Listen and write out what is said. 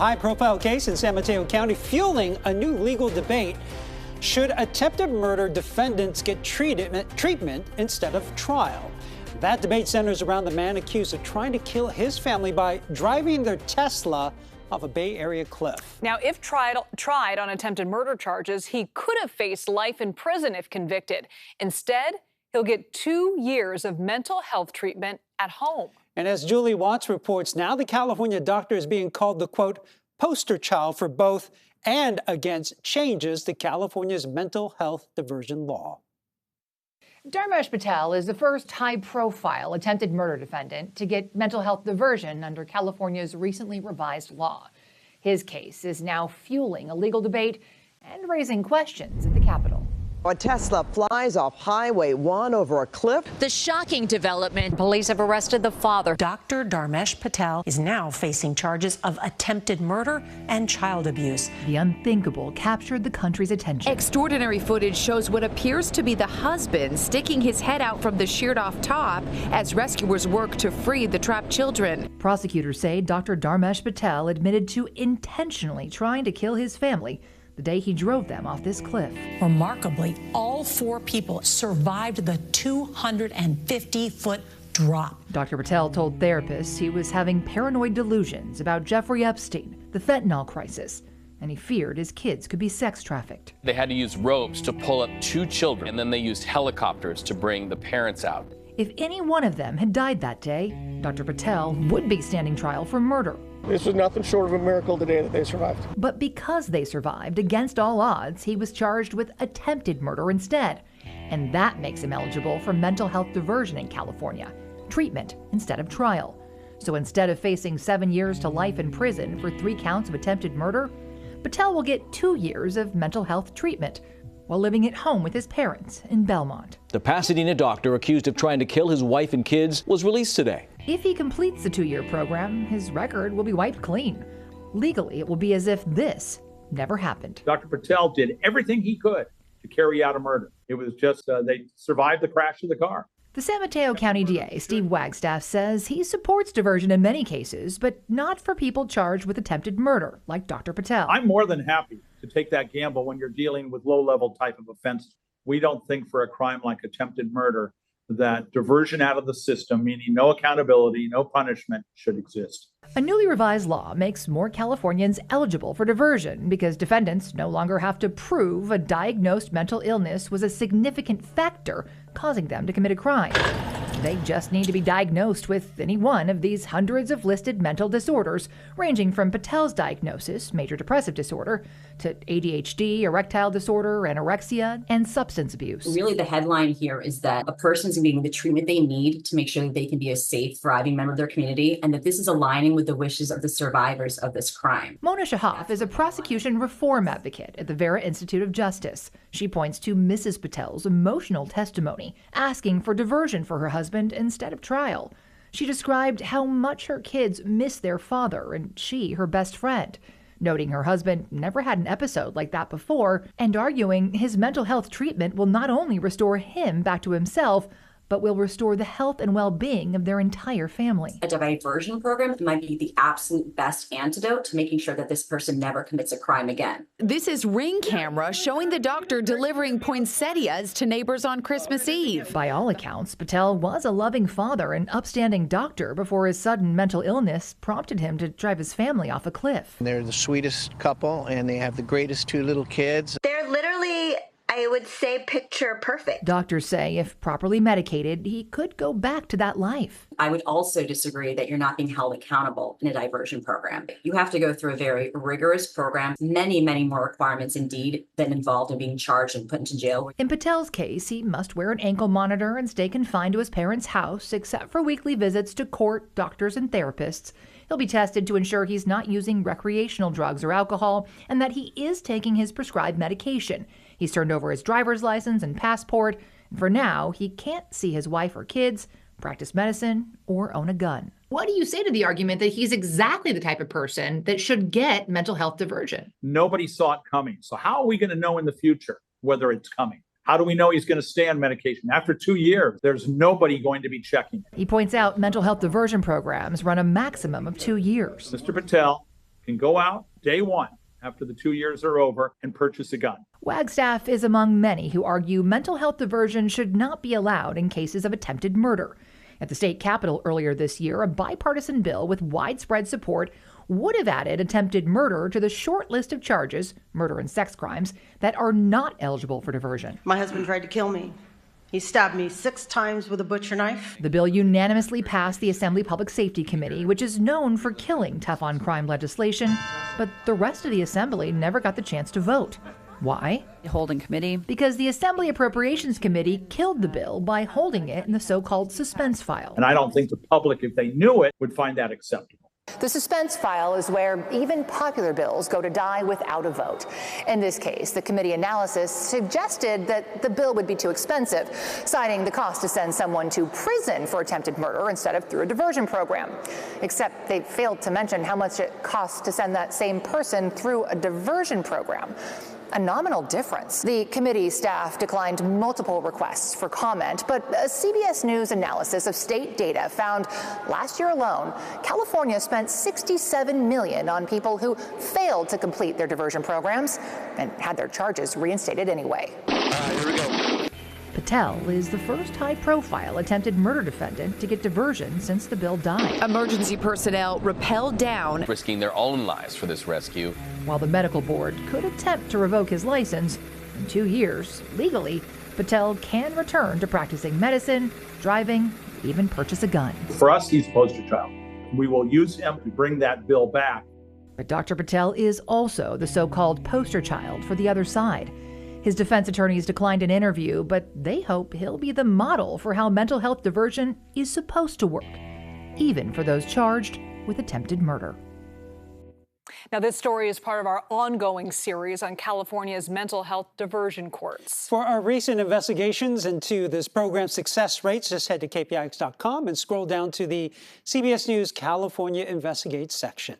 high-profile case in San Mateo County fueling a new legal debate. Should attempted murder defendants get treatment instead of trial? That debate centers around the man accused of trying to kill his family by driving their Tesla off a Bay Area cliff. Now, if tried on attempted murder charges, he could have faced life in prison if convicted. Instead, he'll get 2 years of mental health treatment at home. And as Julie Watts reports, now the California doctor is being called the, quote, poster child for both and against changes to California's mental health diversion law. Dharmesh Patel is the first high-profile attempted murder defendant to get mental health diversion under California's recently revised law. His case is now fueling a legal debate and raising questions at the Capitol. A Tesla flies off Highway 1 over a cliff. The shocking development. Police have arrested the father. Dr. Dharmesh Patel is now facing charges of attempted murder and child abuse. The unthinkable captured the country's attention. Extraordinary footage shows what appears to be the husband sticking his head out from the sheared-off top as rescuers work to free the trapped children. Prosecutors say Dr. Dharmesh Patel admitted to intentionally trying to kill his family the day he drove them off this cliff. Remarkably, all 4 people survived the 250-foot drop. Dr. Patel told therapists he was having paranoid delusions about Jeffrey Epstein, the fentanyl crisis, and he feared his kids could be sex trafficked. They had to use ropes to pull up 2 children, and then they used helicopters to bring the parents out. If any one of them had died that day, Dr. Patel would be standing trial for murder. This was nothing short of a miracle today that they survived. But because they survived, against all odds, he was charged with attempted murder instead. And that makes him eligible for mental health diversion in California, treatment instead of trial. So instead of facing 7 years to life in prison for 3 counts of attempted murder, Patel will get 2 years of mental health treatment while living at home with his parents in Belmont. The Pasadena doctor accused of trying to kill his wife and kids was released today. If he completes the 2-year program, his record will be wiped clean. Legally, it will be as if this never happened. Dr. Patel did everything he could to carry out a murder. It was just they survived the crash of the car. The San Mateo County DA, Steve Wagstaff, says he supports diversion in many cases, but not for people charged with attempted murder, like Dr. Patel. I'm more than happy to take that gamble when you're dealing with low-level type of offenses. We don't think for a crime like attempted murder that diversion out of the system, meaning no accountability, no punishment, should exist. A newly revised law makes more Californians eligible for diversion because defendants no longer have to prove a diagnosed mental illness was a significant factor causing them to commit a crime. They just need to be diagnosed with any one of these hundreds of listed mental disorders, ranging from Patel's diagnosis, major depressive disorder, to ADHD, erectile disorder, anorexia, and substance abuse. Really, the headline here is that a person's getting the treatment they need to make sure that they can be a safe, thriving member of their community, and that this is aligning with the wishes of the survivors of this crime. Mona Shahaf is a prosecution reform advocate at the Vera Institute of Justice. She points to Mrs. Patel's emotional testimony, asking for diversion for her husband instead of trial. She described how much her kids miss their father and she her best friend, noting her husband never had an episode like that before and arguing his mental health treatment will not only restore him back to himself, but will restore the health and well-being of their entire family. A diversion program might be the absolute best antidote to making sure that this person never commits a crime again. This is Ring camera showing the doctor delivering poinsettias to neighbors on Christmas Eve. By all accounts, Patel was a loving father and upstanding doctor before his sudden mental illness prompted him to drive his family off a cliff. They're the sweetest couple and they have the greatest 2 little kids. They're literally, I would say, picture perfect. Doctors say if properly medicated, he could go back to that life. I would also disagree that you're not being held accountable in a diversion program. You have to go through a very rigorous program, many, many more requirements indeed than involved in being charged and put into jail. In Patel's case, he must wear an ankle monitor and stay confined to his parents' house, except for weekly visits to court, doctors, and therapists. He'll be tested to ensure he's not using recreational drugs or alcohol and that he is taking his prescribed medication. He's turned over his driver's license and passport, and for now, he can't see his wife or kids, practice medicine, or own a gun. What do you say to the argument that he's exactly the type of person that should get mental health diversion? Nobody saw it coming. So how are we going to know in the future whether it's coming? How do we know he's going to stay on medication? After 2 years, there's nobody going to be checking it. He points out mental health diversion programs run a maximum of 2 years. Mr. Patel can go out day one after the 2 years are over and purchase a gun. Wagstaff is among many who argue mental health diversion should not be allowed in cases of attempted murder. At the state capitol earlier this year, a bipartisan bill with widespread support would have added attempted murder to the short list of charges, murder and sex crimes, that are not eligible for diversion. My husband tried to kill me. He stabbed me 6 times with a butcher knife. The bill unanimously passed the Assembly Public Safety Committee, which is known for killing tough-on-crime legislation, but the rest of the Assembly never got the chance to vote. Why? Holding committee. Because the Assembly Appropriations Committee killed the bill by holding it in the so-called suspense file. And I don't think the public, if they knew it, would find that acceptable. The suspense file is where even popular bills go to die without a vote. In this case, the committee analysis suggested that the bill would be too expensive, citing the cost to send someone to prison for attempted murder instead of through a diversion program. Except they failed to mention how much it costs to send that same person through a diversion program. A nominal difference. The committee staff declined multiple requests for comment, but a CBS News analysis of state data found last year alone, California spent $67 million on people who failed to complete their diversion programs and had their charges reinstated anyway. Here we go. Patel is the first high-profile attempted murder defendant to get diversion since the bill died. Emergency personnel rappelled down, risking their own lives for this rescue. While the medical board could attempt to revoke his license, in 2 years, legally, Patel can return to practicing medicine, driving, even purchase a gun. For us, he's poster child. We will use him to bring that bill back. But Dr. Patel is also the so-called poster child for the other side. His defense attorneys declined an interview, but they hope he'll be the model for how mental health diversion is supposed to work, even for those charged with attempted murder. Now, this story is part of our ongoing series on California's mental health diversion courts. For our recent investigations into this program's success rates, just head to KPIX.com and scroll down to the CBS News California Investigates section.